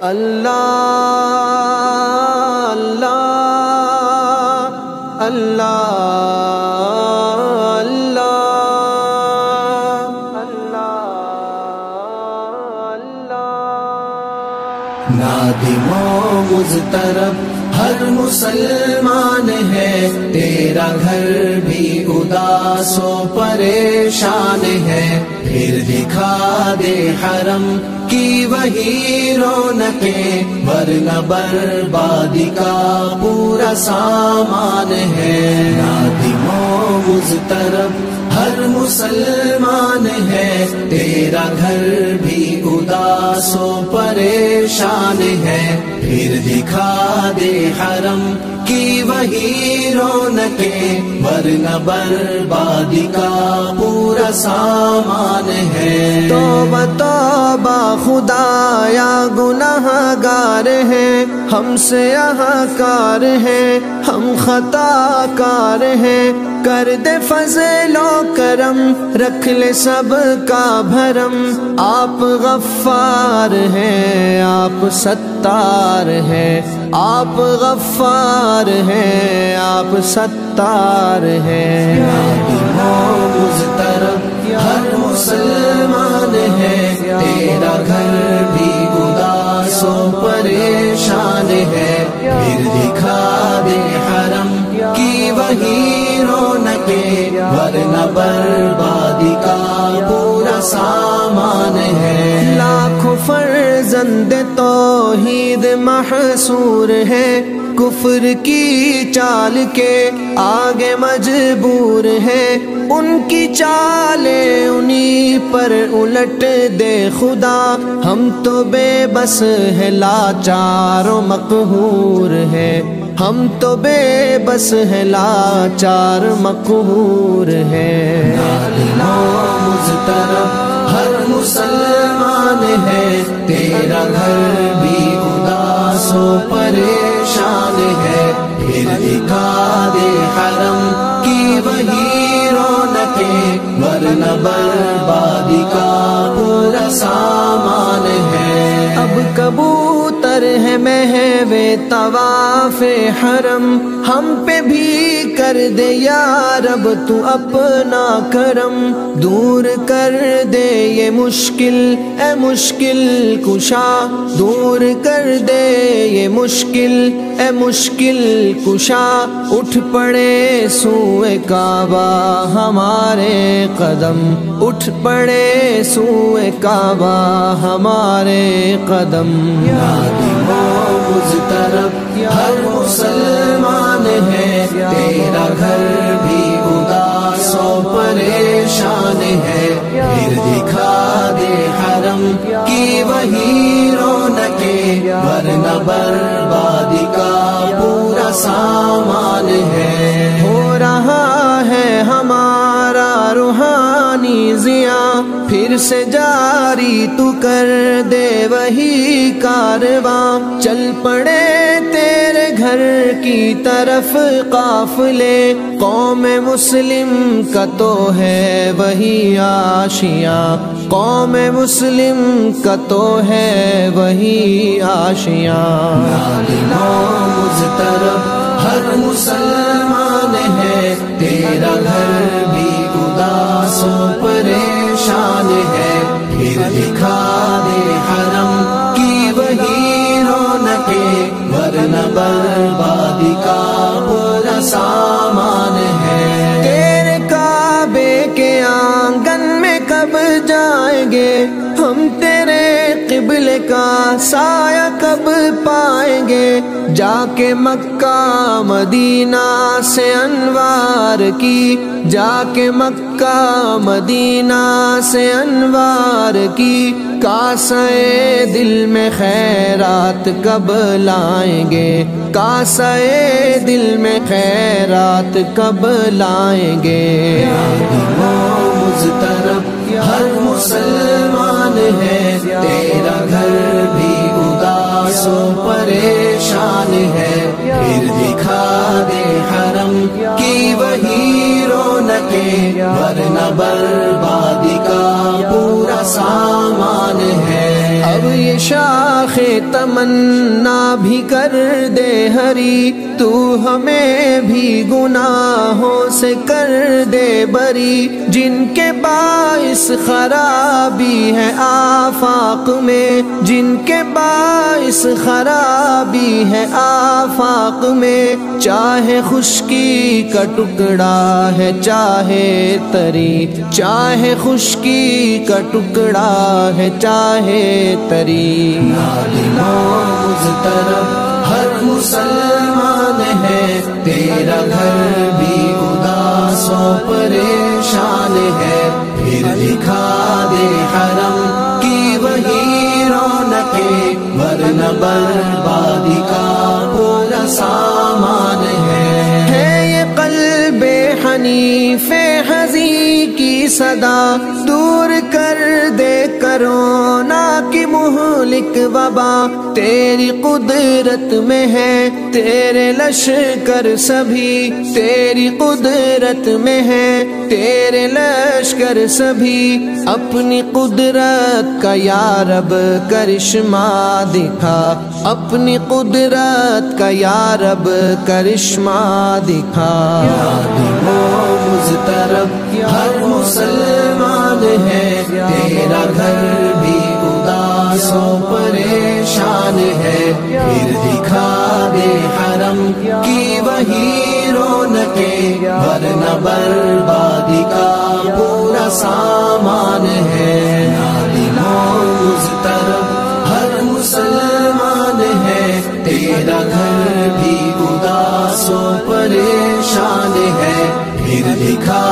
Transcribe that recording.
اللہ اللہ اللہ اللہ نادم و مضطرب ہر مسلمان ہے، تیرا گھر بھی اداس و پریشان ہے، پھر دکھا دے حرم کی وہی رونقیں، ورنہ بربادی کا پورا سامان ہے۔ نادم و مضطرب ہر مسلمان ہے، تیرا گھر بھی اداس و پریشان ہے، پھر دکھا دے حرم کی وہی رونقیں، ورنہ بربادی کا پورا سامان ہے۔ توبہ توبہ خدایا گناہ گار ہیں، ہم سے یہاں کار ہیں، ہم خطا کار ہیں، کر دے فضل و کرم، رکھ لے سب کا بھرم، آپ غفار ہیں، آپ ستار ہیں، آپ غفار ہیں، آپ ستار ہیں۔ نادم و مضطرب ہر مسلمان ہے، تیرا گھر بھی اداس و پریشان ہے، پھر دکھا دے حرم کی وہی رونقیں، ورنہ بربادی کا پورا سامان ہے۔ لاکھوں فرزند توحید محصور ہے، کفر کی چال کے آگے مجبور ہے، ان کی چالیں انہی پر الٹ دے خدا، ہم تو بے بس ہے لاچار و مقہور ہے، ہم تو بے بس ہے لاچار مقہور ہے۔ نادم و مضطرب ہر مسلمان ہے، تیرا گھر بھی اداس و پریشان ہے، پھر دکھا دے حرم کی وہی رونقیں، ورنہ بربادی کا پورا سامان ہے۔ اب کبوتر ہے محو طواف حرم، ہم پہ بھی کر دے یا رب تو اپنا کرم، دور کر دے یہ مشکل اے مشکل کشا، دور کر دے یہ مشکل اے مشکل کشا، اٹھ پڑے سوئے کعبہ ہمارے قدم، اٹھ پڑے سوئے کعبہ ہمارے قدم۔ نادم و مضطرب ہر مسلمان ہے، تیرا گھر بھی اداس و پریشان ہے، پھر دکھا دے حرم کی وہی رونقیں، ورنہ بربادی کا پورا سامان ہے۔ ہو رہا ہے ہمارا روحانی ضیاء، پھر سے جاری تو کر دے وہی کارواں، چل پڑے تیرے گھر کی طرف قافلے، قوم مسلم کا تو ہے وہی آشیاں، قوم مسلم کا تو ہے وہی آشیاں۔ نادم و مضطرب ہر مسلمان ہے، تیرا گھر بھی اداس و پریشان ہے، پھر دکھا دے حرم کی وہی رونقیں، ورنہ بربادی کا پورا سامان ہے۔ تیرے کعبے کے آنگن میں کب جائیں گے ہم، تیرے قبلے کا سایہ کب پائیں گے، جا کے مکہ مدینہ سے انوار کی، جا کے مکہ مدینہ سے انوار کی، کاسے دل میں خیرات کب لائیں گے، کاسے دل میں خیرات کب لائیں گے۔ نادم و مضطرب ہر مسلمان ہے، تیرا گھر بھی اداس و پریشان ہے، پھر دکھا دے حرم کی وہی رونقیں، ورنہ بربادی کا پورا سامان ہے۔ اب یہ شاخ راخِ تمنا بھی کر دے ہری، تو ہمیں بھی گناہوں سے کر دے بری، جن کے باعث خرابی ہے آفاق میں، جن کے باعث خرابی ہے آفاق میں، چاہے خشکی کا ٹکڑا ہے چاہے تری، چاہے خشکی کا ٹکڑا ہے چاہے تری، نادم و مضطرب ہر مسلمان ہے، تیرا گھر بھی اداس و پریشان ہے، پھر دکھا دے حرم کی وہی رونقیں، ورنہ بربادی کا پورا سامان ہے یہ قلب حنیف حزی کی صدا، دور کر دے کرونا کی مہلک وبا، تیری قدرت میں ہے تیرے لشکر سبھی، تیری قدرت میں ہے تیرے لشکر سبھی، اپنی قدرت کا یا رب کرشمہ دکھا، اپنی قدرت کا یا رب کرشمہ دکھا، نادم و مضطرب ہر مسلمان ہے، تیرا گھر بھی اداس و پریشان ہے، پھر دکھا دے حرم کی وہی رونقیں، ورنہ بربادی کا پورا سامان ہے، نادم و مضطرب ہر مسلمان ہے، تیرا گھر بھی اداس و پریشان ہے، پھر دکھا